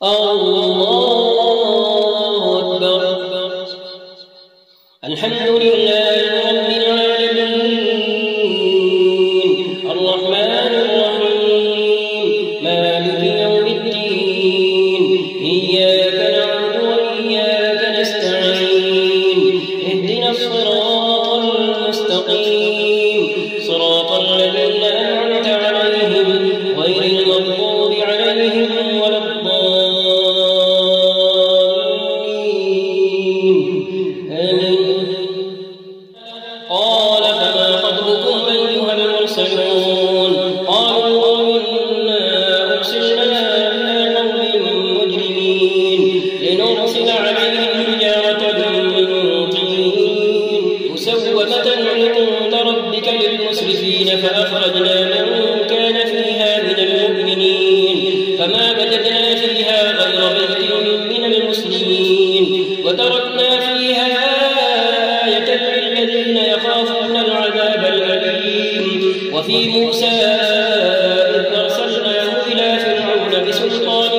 الله أكبر. الحمد لله رب العالمين الرحمن الرحيم مالك يوم الدين إياك نعبد وإياك نستعين اهدنا الصراط المستقيم صراط الذين أنعمت عليهم غير المغضوب عليهم ولا الضالين آمين. قال فما خطبكم أيها المرسلون قالوا إنا أرسلنا إلى قوم مجرمين لنرسل عليهم حجارة من طين مسومة عند ربك للمسرفين فأخرجنا من كان فيها من المؤمنين فما وجدنا فيها غير بيت من المسلمين وتركنا فيها آية للذين يخافون العذاب الأليم. وفي موسى إذ أرسلناه إلى فرعون بسلطان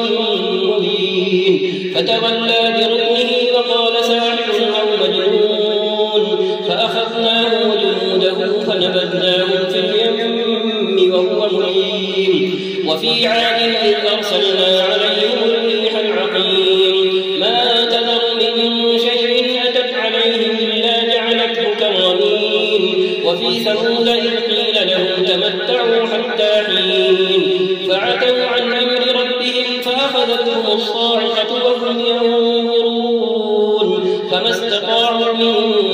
مبين فتولى بركنه وقال ساحر أو مجنون فأخذناه وجنوده فنبذناهم في اليم وهو مليم. وفي عاد إذ أرسلنا عليهم الريح العقيم ما تذر من شيء أتت عليه إلا جعلته كالرميم. وفي ثمود إذ قيل لهم تمتعوا حتى حين فعتوا عن أمر ربهم فأخذتهم الصاعقة وهم ينظرون فما استطاعوا من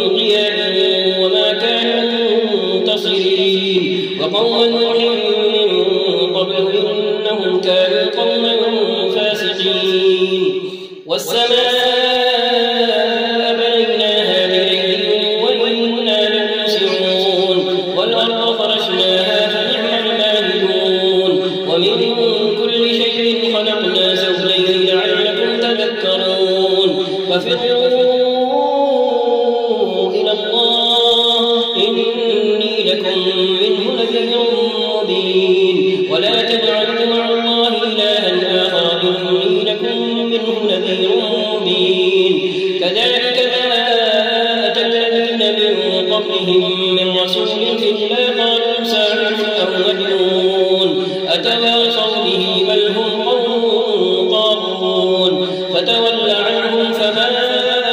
قيام وما كانوا منتصرين. وقوم نوح من قبل إنهم كانوا قوما فاسقين. والسماء بنيناها بأيد وإنا لموسعون والأرض فرشناها فنعم الماهدون. ومن كل شيء خلقنا زوجين لعلكم تذكرون. ففروا إلى الله إني لكم منه نذير مبين. ولا تجعلوا مع الله إلها آخر إني لكم منه نذير مبين. كذلك ما أتى الذين من قبلهم من رسول إلا قالوا ساحر أو مجنون أتواصوا به بل هم قوم طاغون. فتول عنهم فما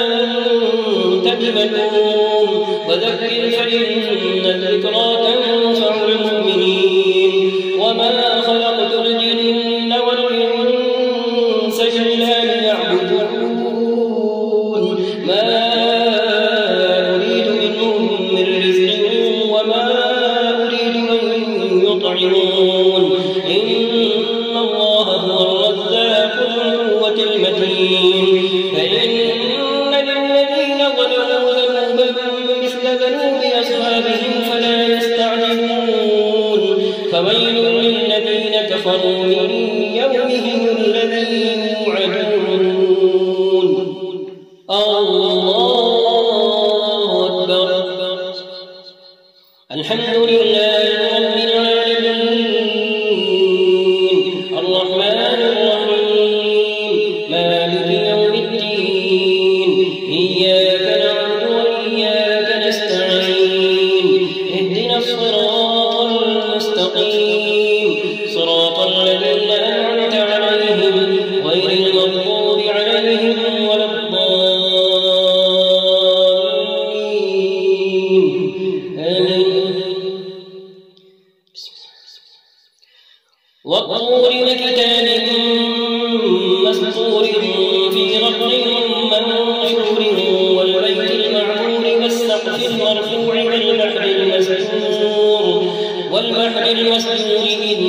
أنت بملوم وذكر فإن الذكرى تنفع المؤمنين. وما خلقت الجن والإنس إلا ليعبدون ما أريد منهم من رزق وما أريد أن يطعمون إن الله هو الرزاق ذو القوة المتين. فإن للذين ظلموا ذنوبا مثل ذنوب أصحابهم فلا يستعجلون. فويل للذين كفروا من يومهم الذي يوعدون. الله أكبر. الحمد لله رب العالمين الرحمن الرحيم مالك يوم الدين إياك نعبد وإياك نستعين اهدنا الصراط المستقيم صراط الذين أنعمت عليهم غير المغضوب عليهم ولا الضالين آمين. والطور وكتاب مسطور في رق منشور والبيت المعمور والسقف المرفوع والبحر المسجور إن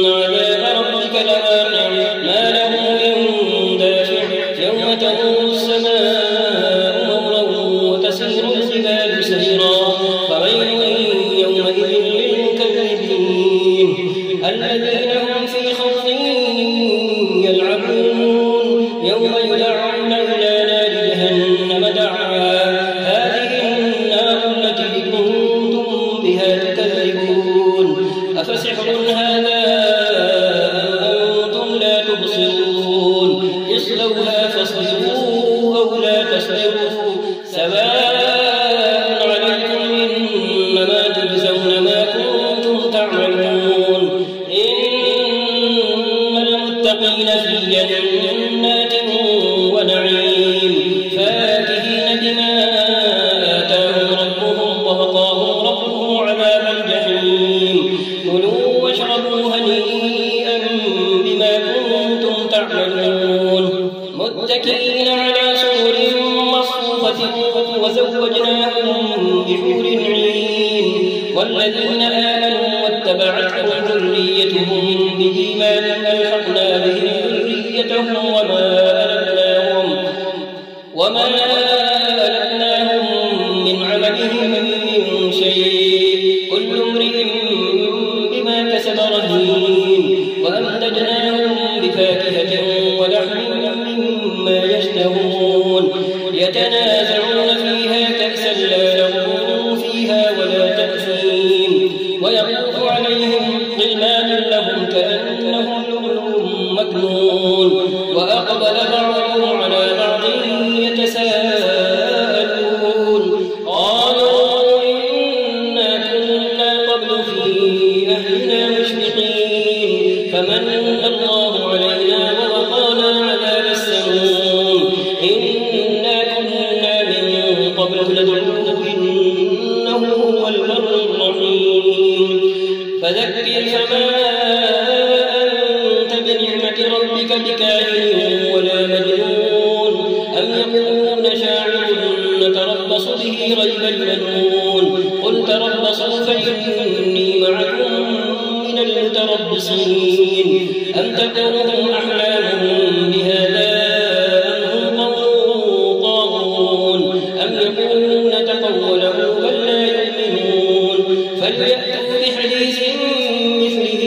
عذاب ربك لواقع ما له من دافع يوم تمور السماء مورا وتسير الجبال سيرا فويل يومئذ للمكذبين الذين هم في خوض يلعبون يوم يدعون إلى نار جهنم دعا هذه النار التي كنتم بها تكذبون أفسحر هذا أنتم لا تبصرون اصلوها فاصبروا أو لا تصبروا سواء عليكم إنما تجزون ما كنتم تعملون إن المتقين في جنات ونعيم فاكهين بما آتاهم ربهم ووقاهم ربهم عذاب الجحيم كلوا واشربوا هنيئا بما كنتم تعملون متكئين على سرر مصفوفة وزوجناهم بحور عين والذين آمنوا واتبعتهم ذريتهم بإيمان ألحقنا بهم ذريتهم وما ألتناهم من عملهم من شيء كل امرئ بما كسب رهين وأمددناهم بفاكهة ولحم مما يشتهون يتنازعون فيها كأسا لا لغو فيها ولا تأثيم ويطوف عليهم غلمان لهم كأنهم لؤلؤ مكنون وأقبل بعضهم على بعض يتساءلون قالوا إنا كنا قبل في أهلنا مشفقين فمن الله علينا ووقانا عذاب السموم إنا كنا من قبل ندعوه إنه هو البر الرحيم فذكر فما أنت بنعمة ربك بكاهن ولا مجنون أم يقولون شاعر نتربص به ريب المنون قل تربصوا فإني معكم من المتربصين أم تقولهم أحلامهم بهذا أم هم طاغون أم يقولون تقوله بل لا يؤمنون فليأتوا بحديث مثله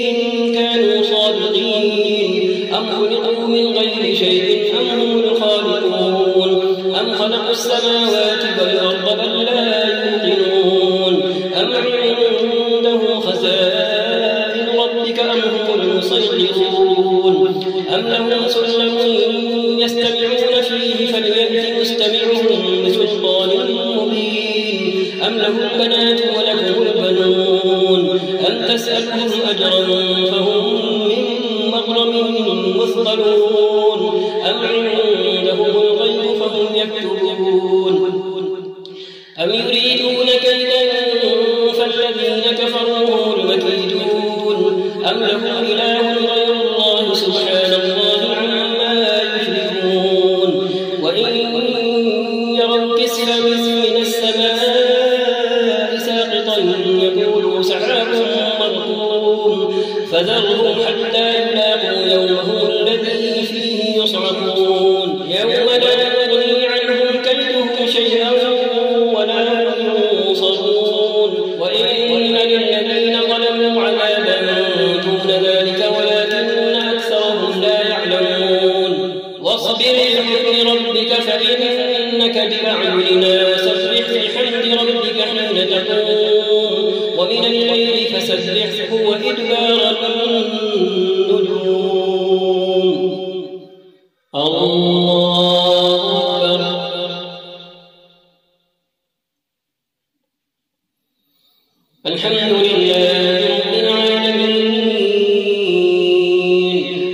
إن كانوا صادقين أم خلقوا من غير شيء أم هم الخالقون أم خلقوا السماوات والأرض بل لا يوقنون أم عنده خزائن ربك أم هم المسيطرون أم لهم سلم يستمعون فيه فليأت مستمعهم بسلطان مبين أم لهم بنات ولكم البنون أم تسألهم أجرا فهم من مغرم مثقلون أم عندهم الغيب فهم يكتبون أم يريدون كيدا فالذين كفروا هم المكيدون أم لهم إله غير الله سبحان الله عما يشركون وإن يروا كسفا من السماء ساقطا يقولوا سحاب مركوم فذرهم حتى يلاقوا يومهم الذي فيه يصعقون يوم لا يغني عنهم كيدهم شيئا ولا هم ينصرون وإن للذين ظلموا عذابا دون ذلك ولكن أكثرهم لا يعلمون واصبر لحكم ربك فإنك بأعيننا وسبح بحمد ربك حين تقوم ومن الليل فسبحه وإدبار النجوم الله أكبر الحمد لله رب العالمين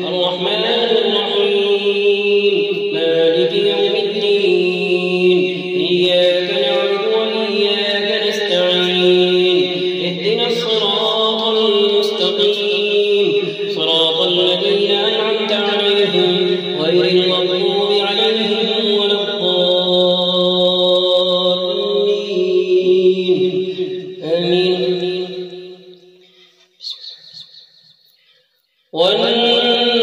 الرحمن الرحيم مالك يوم الدين إياك نعبد وإياك نستعين اهدنا الصراط المستقيم صراط الذين أنعمت عليهم غير المغضوب عليهم ولا الضالين آمين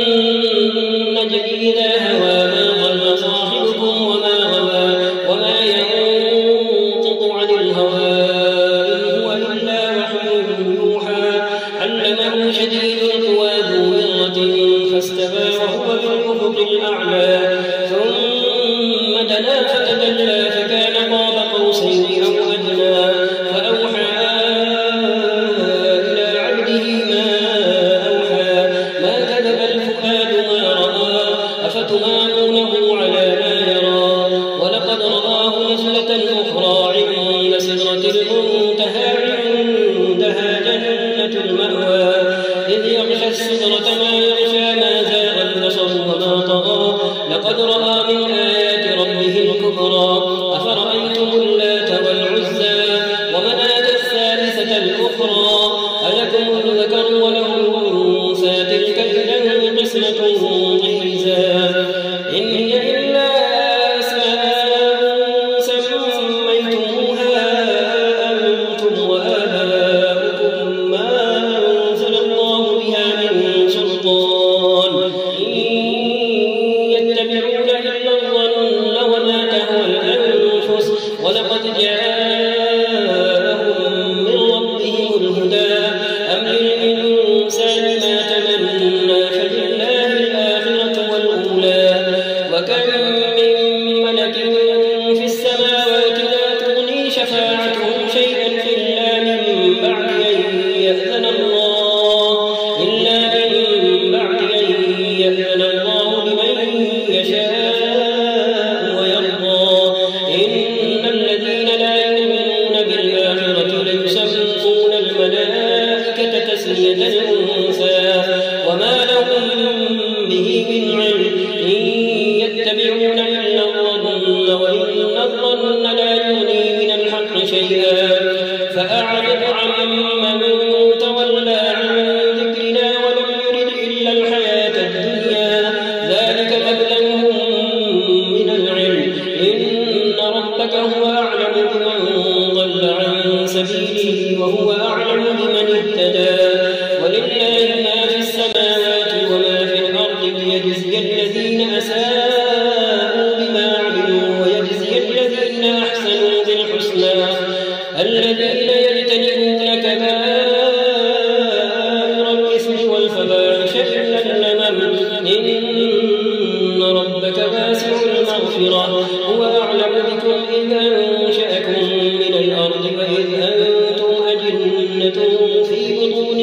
والنجم إذا هوى ما ضل صاحبكم وما غوى وما ينطق عن الهوى إن هو إلا وحي يوحى علمه شديد القوى ذو مرة فاستوى وهو بالأفق الأعلى ثم دنا فتدلى فكان قاب قوسين أو أدنى فأوحى إلى عبده ما أوحى ما كذب الفؤاد ما رأى أفتمارونه على ما يرى ولقد رآه نزلة أخرى عند سدرة المنتهى عندها جنة المأوى إذ يغشى السدرة ما يغشى ما زاغ البصر وما طغى لقد رأى من آيات ربه الكبرى أفرأيتم اللات والعزى ومناة الثالثة الأخرى ألكم الذكر وله الأنثى تلك إذا قسمة ضيزى إن هي إلا أسماء سميتموها أنتم وآباؤكم ما أنزل الله بها من سلطان إن يتبعون إلا الظن وما تهوى الأنفس ولقد جاءهم من ربهم الهدى أم للإنسان ما تمنى فلله الآخرة والأولى وكم من ملك في السماوات لا تغني شفاعتهم شيئا إلا من بعد أن يأذن الله لمن يشاء ويرضى إن الذين لا يؤمنون بالآخرة ليسمون الملائكة تسمية الأنثى وما لهم به من علم إن يتبعون إلا الظن وإن الظن لا يغني من الحق شيئا فأعرض عمن تولى عن ذكرنا ولم يرد إلا الحياة الدنيا ذلك مبلغهم من العلم إن ربك هو أعلم بمن ضل عن سبيله وهو أعلم بمن اهتدى ولله ما في السماوات وما في الأرض ليجزي الذين أساءوا بما عملوا ويجزي الذين أحسنوا بالحسنى الذين يجتنبون كبائر الإثم والفواحش إلا اللمم إن ربك واسع المغفرة هو أعلم بكم إذ أنشأكم من الأرض وإذ أنتم أجنة في بطون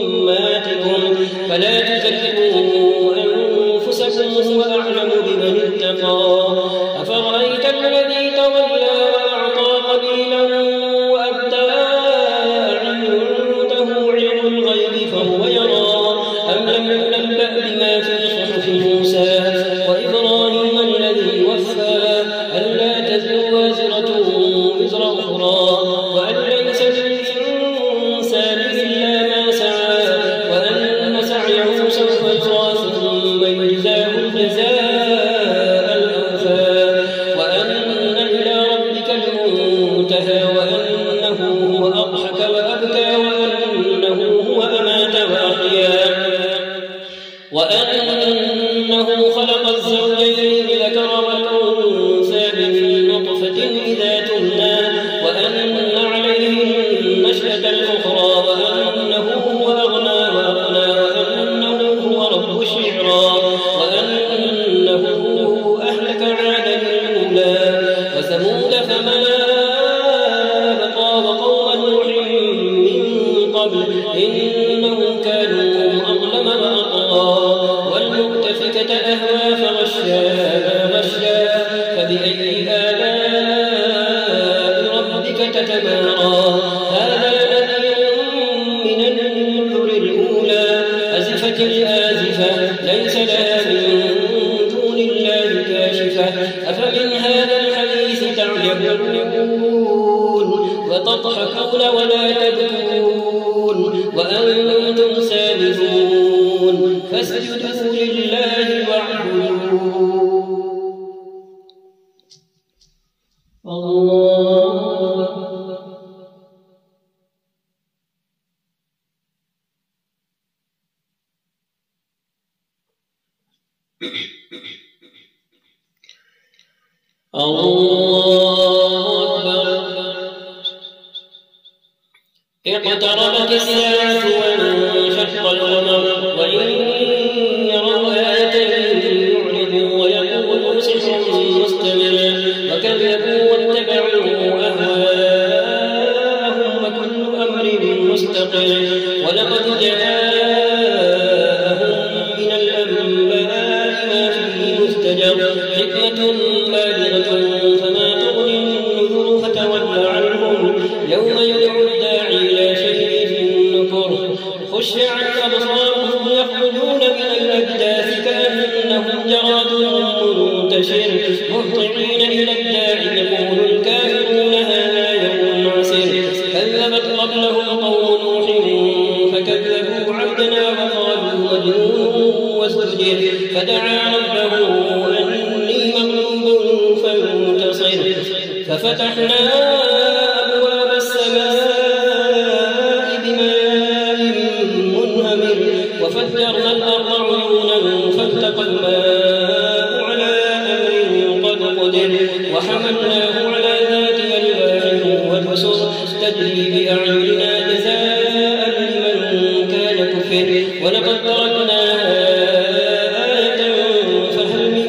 أمهاتكم فلا تزكوا أنفسكم هو أعلم بمن اتقى أفرأيت الذي تولى وأعطى قليلا وأبدى عنده علم الغيب فهو يرى أم لم ينبأ بما في صحف موسى وإبراهيم الذي وفى ألا تزر وازرة وزر أخرى وأن ليس للإنسان إلا ما سعى وأن سعيه سوف يرى ثم يجزاه الجزاء الأوفى وأن إلى ربك المنتهى وأنه هو أضحك وأبكى وأنه هو أمات وأحيا وأنه خلق الزوجين الذكر والأنثى من نطفة إذا تمنى وأن عليه النشأة الأخرى وأنه هو أغنى وأقنى وأنه هو رب الشعرى وأنه أهلك عادا الأولى وثمود فما أبقى وقوم نوح من قبل إنهم كانوا أظلم وأطغى والمؤتفكة أهوى فغشاها ما غشا فبأي آلاء ربك تتمارى هذا نذير من النذر الأولى أزفت الآزفة ليس لها من دون الله كاشفة أفمن هذا الحديث تعجبون وتضحكون ولا تبكون وأنتم سامدون فاسجدوا لله واعبدوا الله اقتربت الساعة وانشق القمر وإن يروا آية يعرضوا ويقولوا سحر مستمر وكذبوا واتبعوا أهواءهم وكل أمر مستقر ولقد جاءهم من الأنباء ما فيه الشجر حكمة بالغة فما تغني النذر فتول عنهم يوم يدعو الداعي إلى شيء نكر خش عن أبصارهم يخرجون من الأجداث كأنهم جراد منتشر مهطعين إلى الداعي يقول الكافرون هذا يوم عسير كذبت قبلهم قوم نوح فكذبوا عبدنا وقالوا مجنون وازدجر فدعا ربه أني مغلوب فانتصر ففتحنا أبواب السماء بماء منهمر وفجرنا الأرض عيونا فالتقى الماء على أمر قد قدر وحملناه على ذات ألواح ودسر تجري بأعيننا جزاء لمن كان كفر ولقد تركناها آية فهل من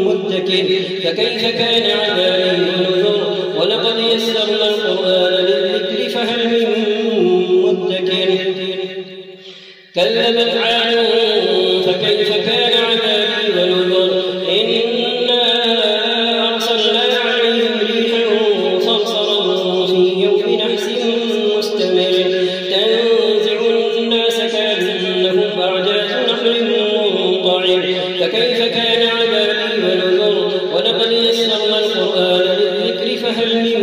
مدكر فكيف كان عذابي ونذر ولقد يسرنا القرآن للذكر فهل من مدكر كذبت عاد فكيف كان عذابي ونذر إنا أرسلنا عليهم ريحا صرصرا في يوم نحس مستمر تنزع الناس كأنهم أعجاز نخل منقعر فكيف كان عذابي ونذر ولقد يسرنا القرآن للذكر فهل من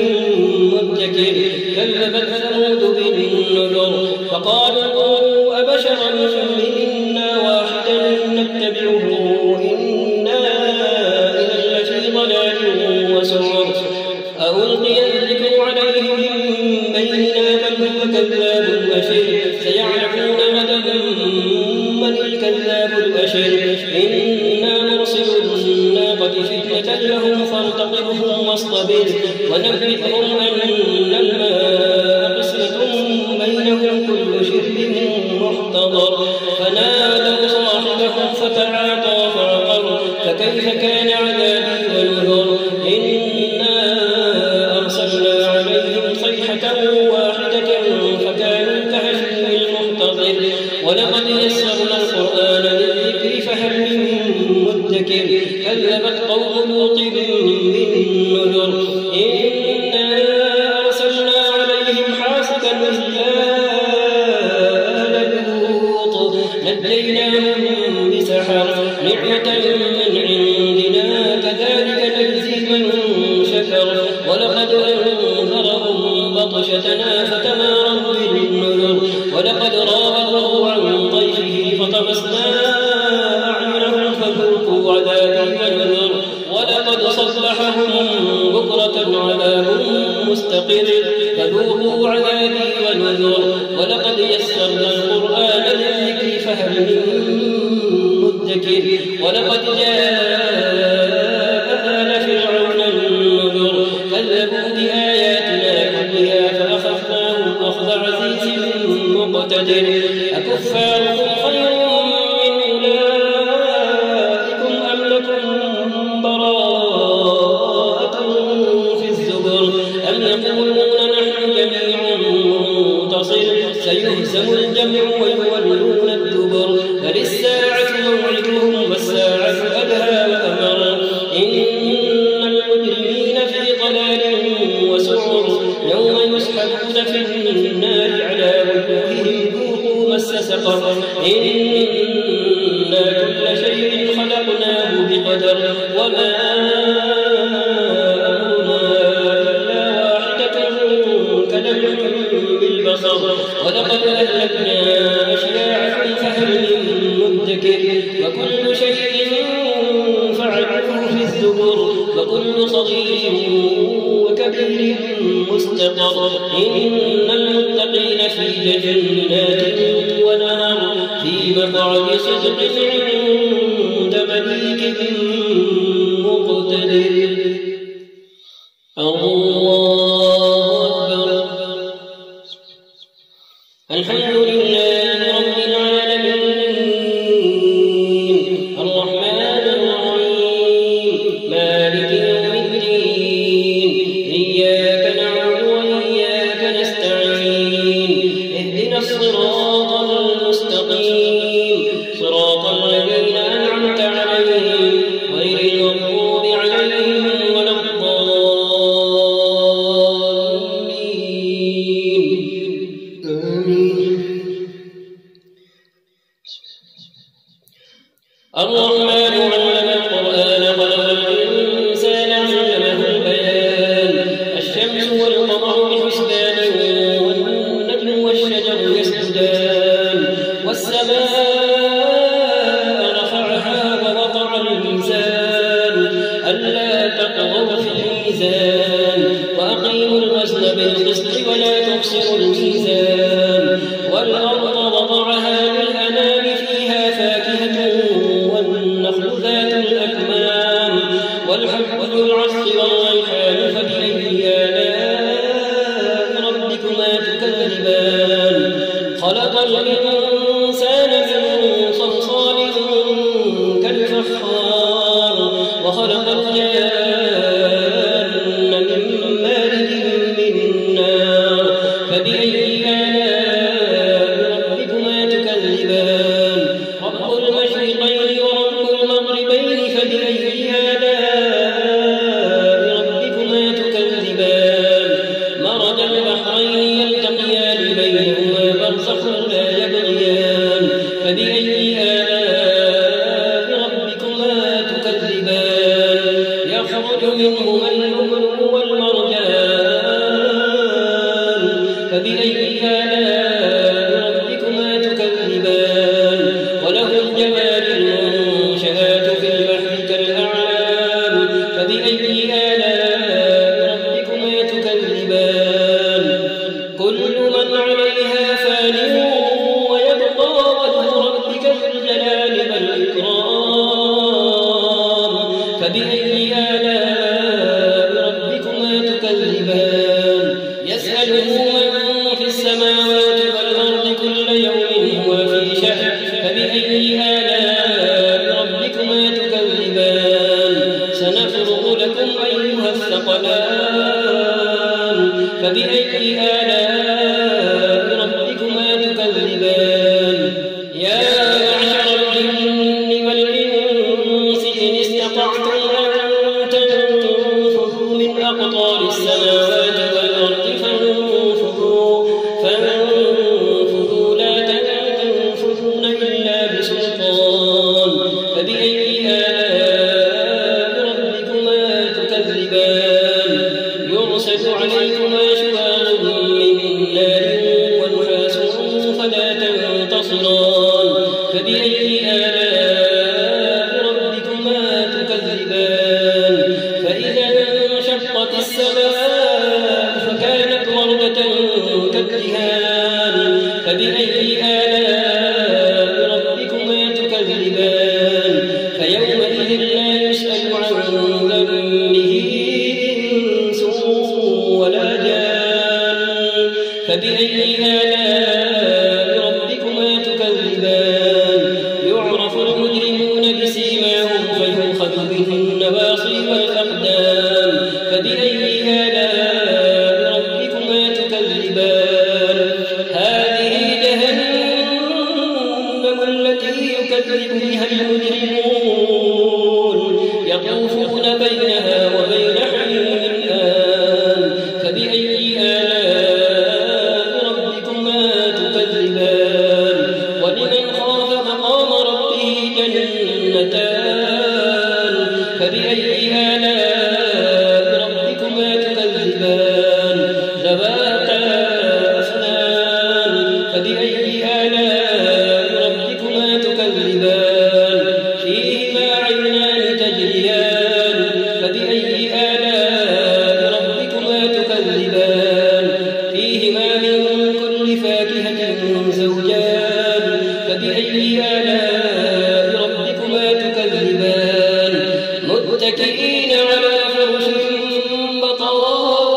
مدكر كذبت ثمود بالنذر فقالوا أبشرا منا واحدا نتبعه إنا إذا لفي ضلال وسعر ألقي الذكر عليه من بيننا بل هو كذاب أشر سيعلمون غدا من الكذاب الأشر إنا مرسل الناقة فتنة لهم فارتقبهم واصطبر ونبئهم أن الماء قسمة بينهم كل شرب محتضر فنادوا صاحبهم فتعاطى فعقر فكيف كان عذابي ونذر إنا أرسلنا عليهم صيحة واحدة فكانوا كهشيم المحتضر ولقد يسرنا القرآن للذكر فهل من مدكر كذبت قوم لوط بالنذر إنا أرسلنا عليهم حاصبا إلا آل لوط نجيناهم بسحر نعمة من عندنا كذلك نجزي من شكر ولقد أنذرهم بطشتنا فتماروا بالنذر ولقد راودوه عن ضيفه فطمسنا أعينهم فذوقوا عذابي ونذر ولقد صبحهم بكرة عذاب مستقر فذوقوا عذابي ونذر ولقد يسرنا القرآن للذكر فهل من مدكر ولقد جاء آل فرعون النذر كذبوا بآياتنا كلها فأخذناهم أخذ عزيز مقتدر أكفاركم خير من أولئكم أم لكم براءة في الزبر أم يقولون نحن جميع منتصر سيهزم الجمع ويولون الدبر بل الساعة موعدهم والساعة أدهى وأمر إن المجرمين في ضلال وسعر يوم يسحبون في النار على وجوههم ذوقوا مس سقر إنا كل شيء خلقناه بقدر وما أمرنا إلا واحدة كلمح بالبصر ولقد أهلكنا أشياعكم فهل من مدكر وكل شيء فعلوه في الزبر وكل صغير وكبير مستقر إن المتقين في جنات ونهر في مقعد صدق عند مليك مقتدر الله أكبر الحمد لله رب العالمين الرحمن الرحيم مالك يوم الدين إياك نعبد وإياك نستعين اهدنا الصراط المستقيم صراط الذين أنعمت عليهم غير الرحمن علم القرآن خلق الإنسان علمه البيان الشمس والقمر بحسبان والنجم والشجر يسجدان والسماء رفعها ووضع الميزان ألا تطغوا في الميزان وأقيموا الوزن بالقسط ولا تخسروا الميزان والأرض وضعها للأنام فيها فاكهة والنخل ذات الأكمام والحب ذو العصف والريحان فبأي آلاء ربكما تكذبان خلق الإنسان من صلصال كالفخار وخلق الجان من مارج من نار فبأي آلاء ربكما تكذبان رب المشرقين ورب المغربين فبأي آلاء ربكما تكذبان مرج البحرين يلتقيان بينهما برزخ لا يبغيان فبأي آلاء ربكما تكذبان يخرج منهما اللؤلؤ والمرجان فبأي آلاء ربكما تكذبان وله الجوار المنشآت في البحر كالأعلام فبأي آلاء ربكما تكذبان كل من عليها فان ويبقى وجه ربك ذو الجلال والإكرام فبأي آلاء ربكما تكذبان يسأله من في السماوات والأرض كل يوم هو في شأن فبأي آلاء ربكما تكذبان سنفرغ لكم أيها الثقلان فبأي آلاء ربكما تكذبان يا معشر الجن والإنس إن استطعتم أن تنفذوا من أقطار السماوات والأرض فانفذوا لا تنفذون إلا بسلطان فبأي آلاء ربكما تكذبان يرسل عليكما شواظ من نار ونحاس فلا تنتصران فبأي آلاء ربكما تكذبان فإذا انشقت السماء فكانت وردة كالدهان فبأي آلاء ربكما تكذبان فيومئذ لا يسأل عن ذنبه إنس ولا جان فبأي آلاء ربكما تكذبان يعرف المجرمون بسيماهم فيؤخذ بالنواصي والأقدام فبأي آلاء ربكما تكذبان هذه جهنم التي يكذب بها المجرمون يطوفون بينها وبين حميم آن فبأي آلاء ربكما تكذبان ولمن خاف مقام ربه جنتان فبأي آلاء ربكما تكذبان ذواتا أفنان فبأي آلاء ربكما تكذبان فيهما عينان تجريان فبأي آلاء ربكما تكذبان فيهما من كل فاكهة زوجان فبأي آلاء ربكما تكذبان متكئين على فرش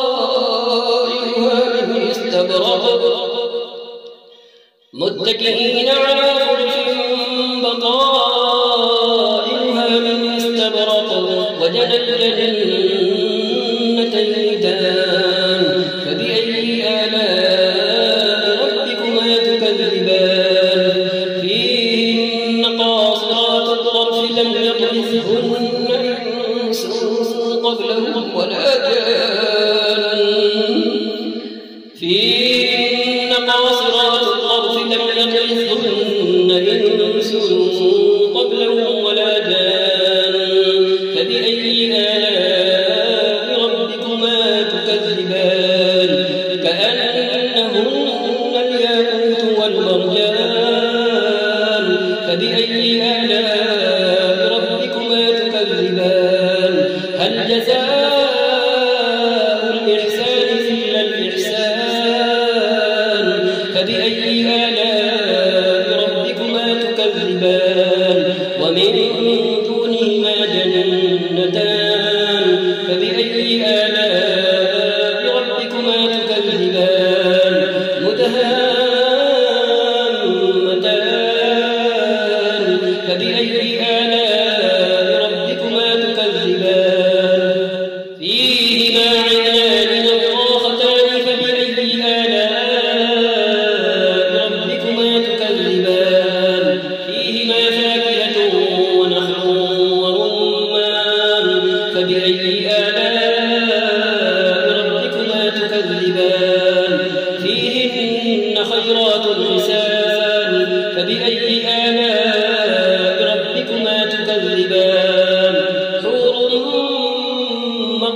بطائنها من استبرق متكئين على فرش بطائنها من استبرق وجنى الجنتين دان فبأي آلاء ربكما تكذبان فيهن قاصرات الطرف لم يطمثهن إنس قبلهم ولا جان فيهن قاصرات الطرف لم يطمثهن إنس قبلهم ولا جان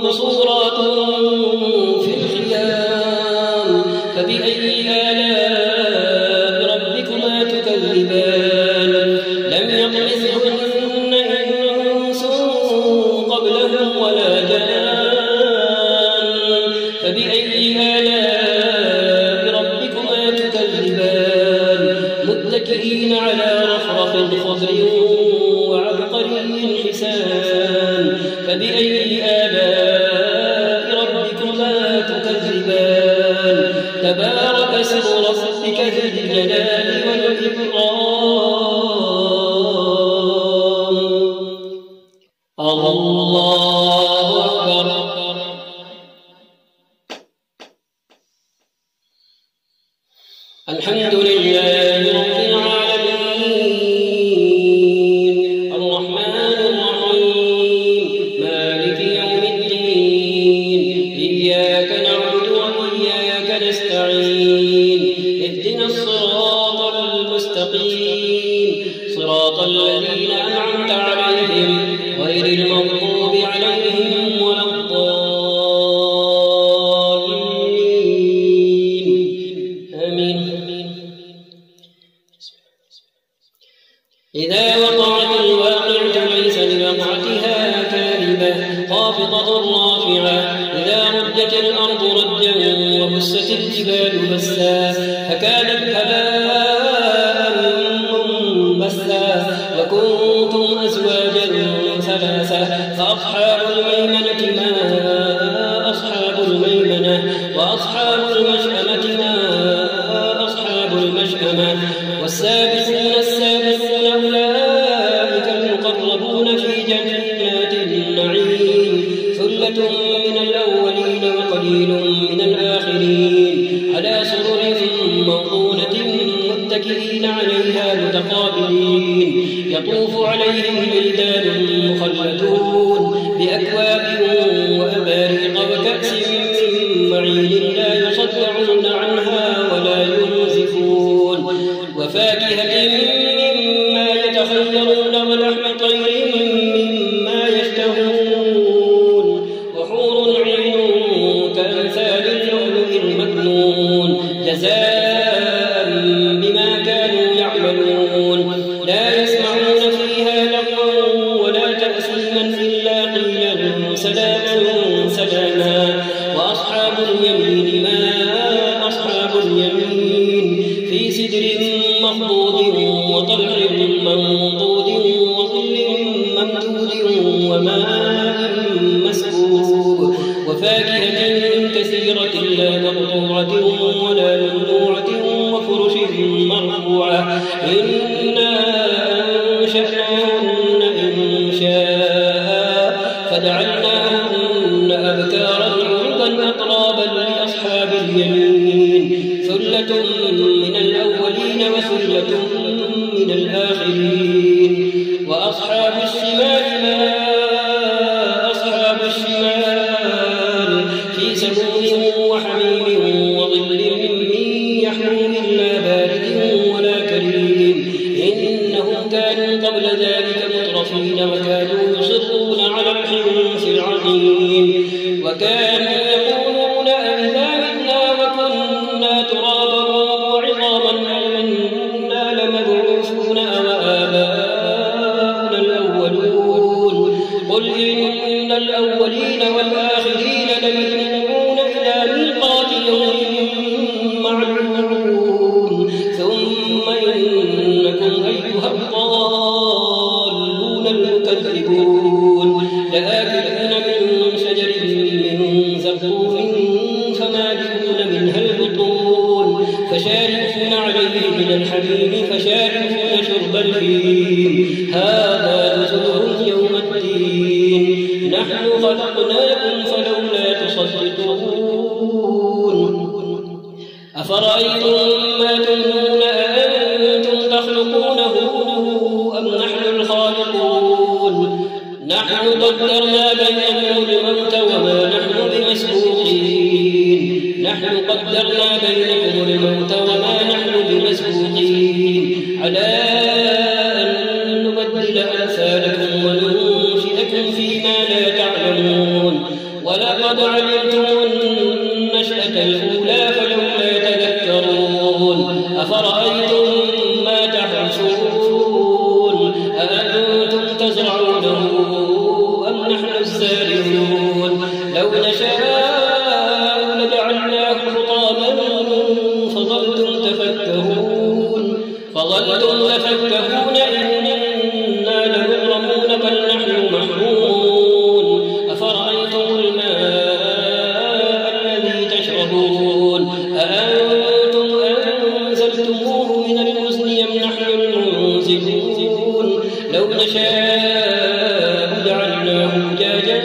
مقصورات في الخيام فبأي آلاء ربكما تكذبان لم يطمثهن إنس قبلهم ولا جان فبأي آلاء ربكما تكذبان متكئين على رفرف خضر وعبقري حسان فبأي آلاء ربكما تكذبان تبارك اسم ربك ذي الجلال والإكرام الله أكبر. الحمد لله رب العالمين الرحمن الرحيم مالك يوم الدين إياك نعبد وإياك نستعين اهدنا الصراط المستقيم صراط الذين أنعمت عليهم غير المغضوب عليهم ولا الضالين آمين. إذا وقعت الواقعة ليس لوقعتها كاذبة خافضة رافعة إذا رجت الأرض رجا وبست الجبال بسا فكانت هباء منبثا وكنتم أزواجا ثلاثة فأصحاب الميمنة ما أصحاب الميمنة وأصحاب المشأمة ما أصحاب المشأمة والسابقون السابقون أولئك المقربون في جنات النعيم ثلة من الأولين وقليل من الآخرين على سرر موضونة متكئين عليها متقابلين يطوف عليهم ولدان مخلدون بأكواب وأباريق وكأس من معين لا يصدعون عنها ولا ينزفون وفاكهة مما يتخيرون ولحم طير مما يشتهون وحور عين كأمثال اللؤلؤ المكنون جزاء بما كانوا يعملون لا يسمعون فيها لغوا ولا تأثيما إلا قيلا سلاما سلاما وأصحاب اليمين ما أصحاب اليمين في سدر مخضود وطلح منضود وظل ممدود وماء مسكوب وفاكهة كثيرة لا مقطوعة ولا ممنوعة وفرش مرفوعة إنا أنشأناهن إنشاء فجعلناهن أبكارا عربا أترابا لأصحاب اليمين ثلة من الأولين وثلة من الآخرين وأصحاب الشمال ما أصحاب الشمال في سموم وحميم وظل من يحموم لا بارد ولا كريم إنهم كانوا قبل ذلك مترفين وكانوا يصرون على الحنث العظيم وكانوا يقولون أئذا متنا وكنا ترابا وعظاما أئنا لمبعوثون أوآباؤنا الأولون قل إن الأولين والآخرين لمجموعون إلى ميقات يوم معلوم ثم إنكم أيها الضالون المكذبون لآكلون من شجر من زقوم فمالئون منها البطون فشاربون عليه من الحميم فشاربون شرب الهيم هذا نزلهم يوم الدين نحن خلقناكم فلولا تصدقون أفرأيتم ما تمنون أأنتم تخلقونه أم نحن الخالقون نحن قدرنا بينكم الموت وما نحن بمسبوقين على أن نبدل أمثالكم وننشئكم فيما لا تعلمون ولقد علمتم النشأة الأولى فلولا تذكرون أفرأيتم ما تحرثون أأنتم تزرعونه أم نحن الزارعون لو نشاء لجعلناه حطاما فظلتم تفكهون إنا لمغرمون بل نحن محرومون أفرأيتم الماء الذي تشربون أأنتم أنزلتموه من المزن أم نحن المنزلون لو نشاء جعلناه أجاجا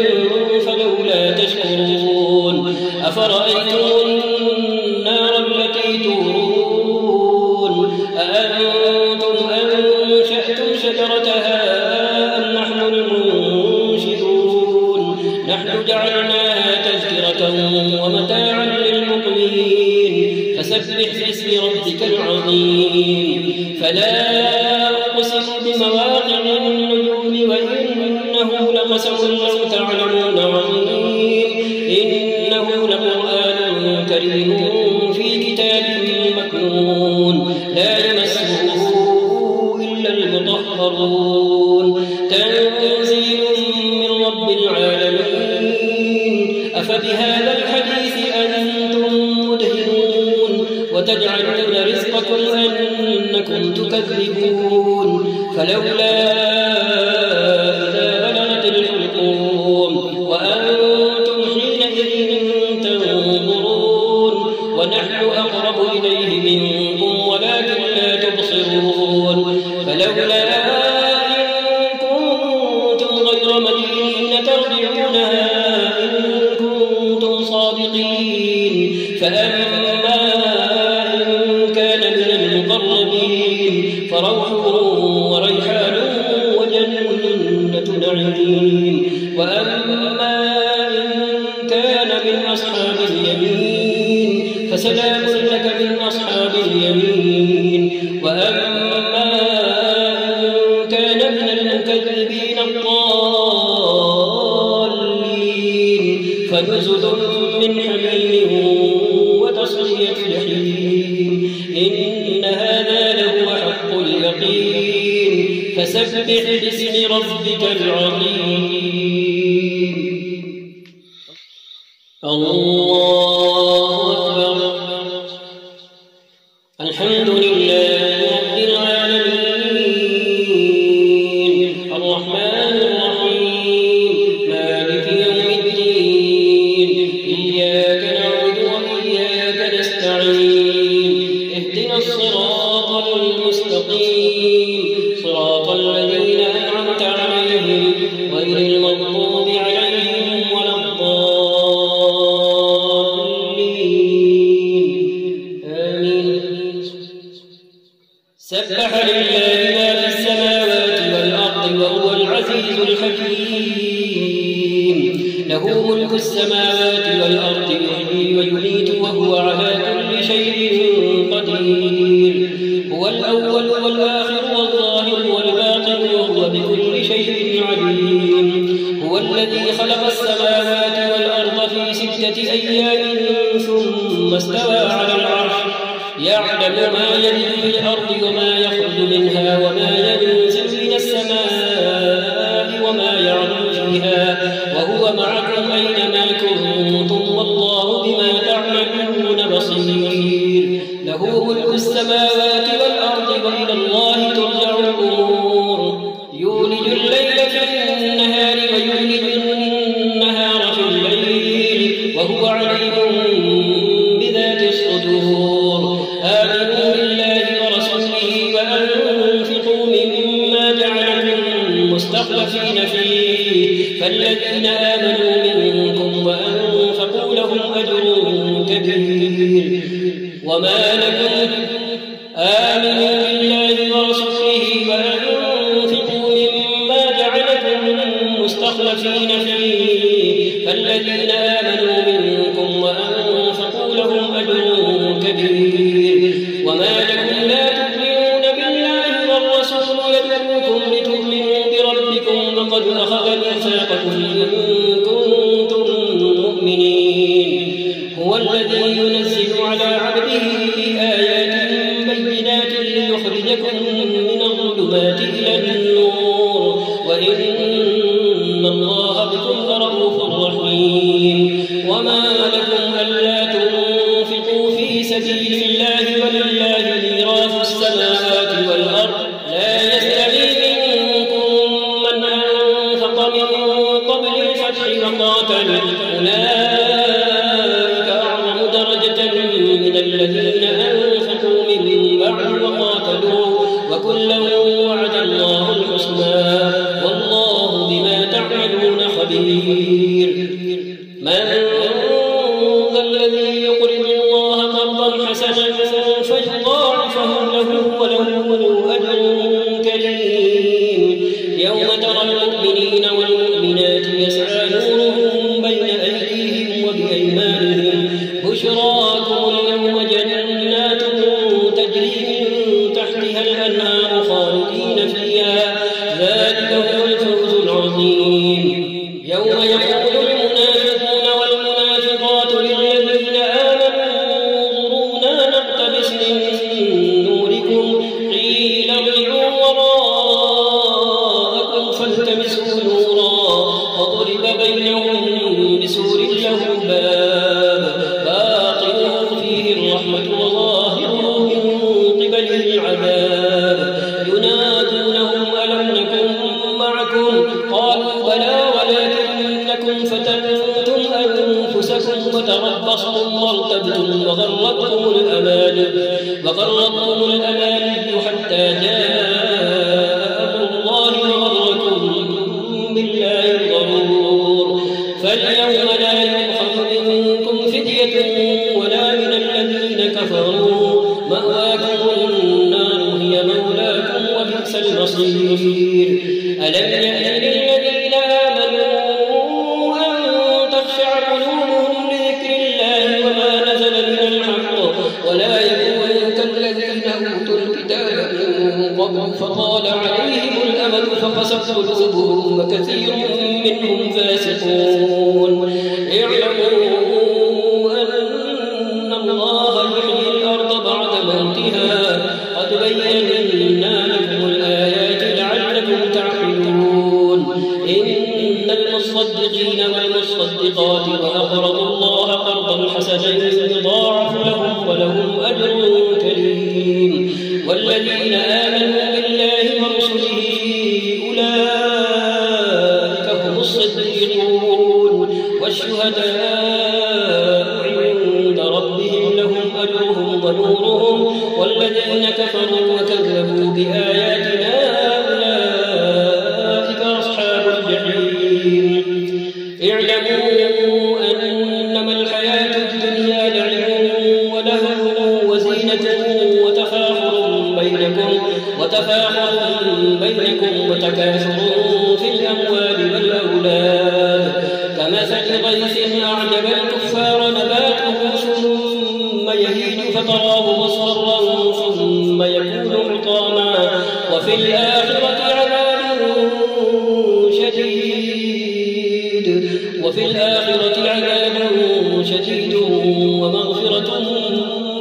فلولا تشكرون أفرأيتم النار التي تورون أأنتم أنشأتم شجرتها أم نحن المنشدون نحن جعلناها تذكرة ومتاعا للمقوين فسبح باسم ربك العظيم فلا أقسم بمواقع النجوم وإنه لقسم لو تعلمون عظيم إنه لقرآن كريم في كتاب مكنون لا يمسه إلا المطهرون تنزيل من رب العالمين أفبهذا الحديث أنتم مدهنون وتجعلون رزقكم أنكم تكذبون فلولا إذا بلغت الحلقوم وأنتم حينئذ تنظرون ونحن أقرب إليه منكم ولكن لا تبصرون فلولا إن كنتم غير مدينين ترجعونها إن كنتم صادقين فأما إن كان من المقربين فروح وريحان وجنة نعيم وأما إن كان من أصحاب اليمين فسلام لك من أصحاب اليمين وأما إن كان من المكذبين الضالين فنزل من حميم وتصلية جحيم إن هذا لهو حق اليقين فسبح باسم ربك العظيم الله أكبر الحمد لله رب العالمين الرحمن الرحيم مالك يوم الدين إياك نعبد وإياك نستعين اهدنا الصراط المستقيم صراط الذين أنعمت عليهم غير المغضوب عليهم ولا الضالين آمين سبح لله ما في السماوات والأرض وهو العزيز الحكيم له ملك السماوات والأرض يحيي ويميت وهو على كل شيء قدير هو الأول والآخر والظاهر والباطن وهو بكل شيء عليم هو الذي خلق السماوات والأرض في 6 أيام ثم استوى على العرش يعلم ما يلج في الأرض وما يخرج منها وما ينزل من السماء وما يعرج فيها وهو معكم أينما كنتم والله بما تعملون بصير له ملك السماوات والأرض وإلى الله ترجع الأمور يولج الليل في النهار ويولج النهار في الليل وهو عليم بذات الصدور آمنوا بالله ورسوله وأنفقوا مما جعلكم مستخلفين فيه فالذين آمنوا منكم وأنفقوا لهم أجر كبير وما لكم آمنوا بالله ورسوله وأنفقوا مما جعلكم مستخلفين فيه فالذين آمنوا منكم وأنفقوا لهم أجر كبير وما لكم لا تؤمنون بالله والرسول يدعوكم لتؤمنوا بربكم وقد أخذ ميثاقكم إن كنتم على عبده آيات بينات ليخرجكم من الظلمات إلى النور وإن الله بكم لرءوف رحيم. وما لكم ألا تنفقوا في سبيل الله ولله ميراث السماوات والأرض لا يستوي منكم من أنفق من قبل الفتح وقاتل أولئك أعظم درجة من الذين أنفقوا من بعد وقاتلوا وكلا وعد الله الحسنى والله بما تعملون خبير. من ذا الذي يقرض الله قرضا حسنا فيضاعفه له وله أجر كريم. يوم ترى المؤمنين والمؤمنات يسعى نورهم بين أيديهم وبأيمانهم بشراكم اليوم جنات تجري من تحتها الأنهار خالدين فيها ذلك هو الفوز العظيم. يوم يقول المنافقون والمنافقات للذين آمنوا انظرونا نقتبس من نوركم قيل ارجعوا وراءكم فالتمسوا نورا فضرب بينهم بسور له باب باطنه فيه الرحمة وظاهره من قبله العذاب ينادونهم ألم نكن معكم قالوا بلى ولكنكم فتنتم أنفسكم وتربصتم وارتبتم وغرتكم الأماني حتى جاء أمر الله وغركم بالله الغرور. فاليوم لا يؤخذ منكم فدية ولا من الذين كفروا مأواكم النار هي مولاكم وبئس المصير. ألم يأن للذين آمنوا أن تخشع قلوبهم لذكر الله وما نزل من الحق ولا يكونوا كالذين أوتوا الكتاب من قبل فطال عليهم الأمد فقست قلوبهم وكثير منهم فاسقون. اعلموا أن الله يحيي الأرض بعد موتها قد بينا لكم الآيات لعلكم تعقلون. إن المصدقين والمصدقات وأقرضوا الله قرضا حسنا يضاعف لهم ولهم أجر كريم. والذين آمنوا بالله ورسله أولئك هم الصديقون والشهداء عند ربهم لهم أجرهم ونورهم والذين كفروا وكذبوا بآياتنا أولئك أصحاب الجحيم. اعلموا أنما الحياة الدنيا لعب ولهو وزينة وتفاخر بينكم وتكاثر في الأموال والأولاد كمثل غيث أعجب الكفار نباته ثم يهيج فتراه مصفرا ثم يكون حطاما وفي الآخرة عذاب شديد ومغفرة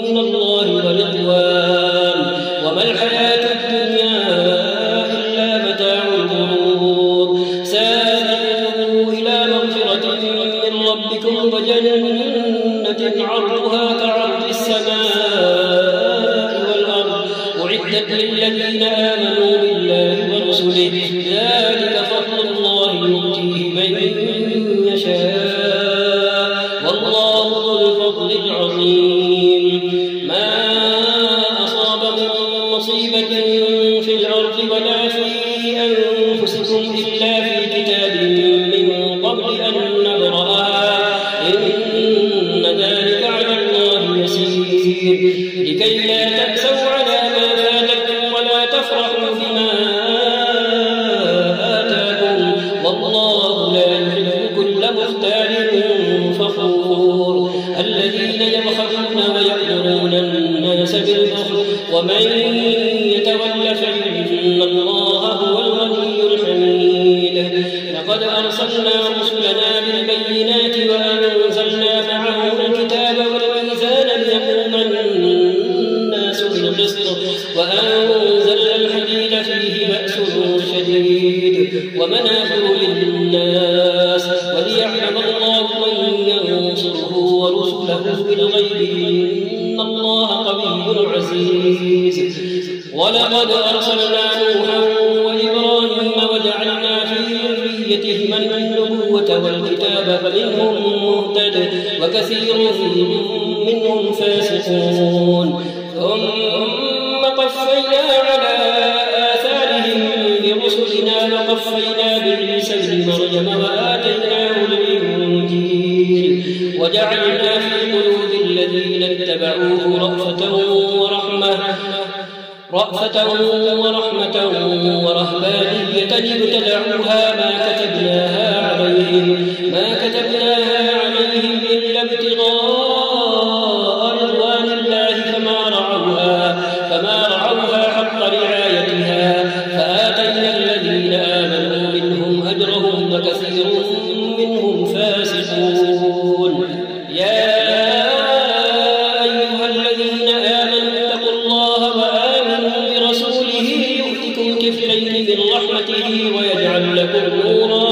من الله ورضوان وما الحياة الدنيا إلا متاع الغرور. سارعوا إلى مغفرة من ربكم وجنة عرضها كعرض السماء والأرض أعدت للذين آمنوا بالله ورسله ذلك فضل الله يؤتيه من يشاء والله ذو الفضل العظيم. ما أصاب من مصيبة في الأرض ولا في أنفسكم إلا في كتاب من قبل أن نبرأها إن ذلك على الله يسير. لكي لا تأسوا على ما فاتكم ولا تفرحوا بما آتاكم والله لا يحب كل مختال فخور. الذين يبخلون ويأمرون الناس بالبخل ومن يتول فإن الله هو الغني الحميد. لقد أرسلنا رسلنا بالبينات وأنزلنا معهم الكتاب والميزان ليقوم ومنافع للناس وليعلم الله من ينصره ورسله بالغيب إن الله قوي عزيز. ولقد أرسلنا نوحا وإبراهيم وجعلنا في ذريتهما النبوة والكتاب فمنهم مهتد وكثير منهم فاسقون. ثم قفينا على آثارهم برسلنا وقفينا بعيسى ابن مريم وآتيناه الإنجيل وجعلنا في قلوب الذين اتبعوه رأفة ورحمة ورهبانية ابتدعوها ما كتبناها عليهم إلا ابتغاء رضوان الله فما رعوها حق رعايتها فآتينا الذين آمنوا منهم أجرهم وكثير منهم فاسقون. يا أيها الذين آمنوا اتقوا الله وآمنوا برسوله يؤتكم كفلين من رحمته ويجعل لكم نورا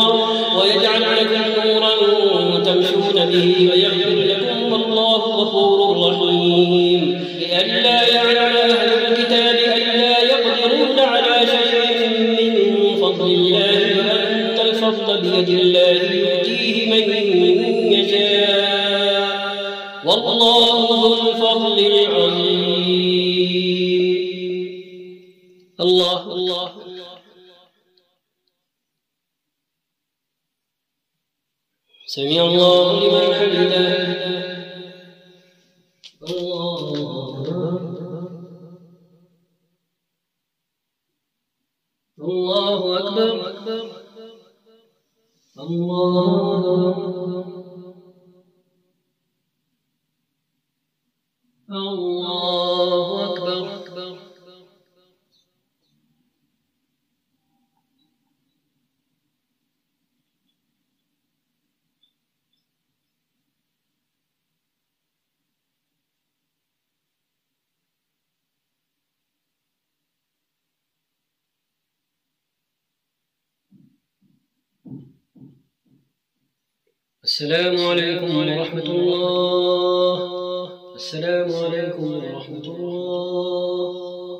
تمشون به ويغفر لكم والله غفور رحيم. لئلا يعلم أهل الكتاب ألا يقدرون على شيء من فضل الله وأن الفضل بيد الله يؤتيه من يشاء والله ذو الفضل العظيم. الله سمع الله لمن حمده. الله أكبر. الله أكبر. السلام عليكم ورحمة الله. السلام عليكم ورحمة الله.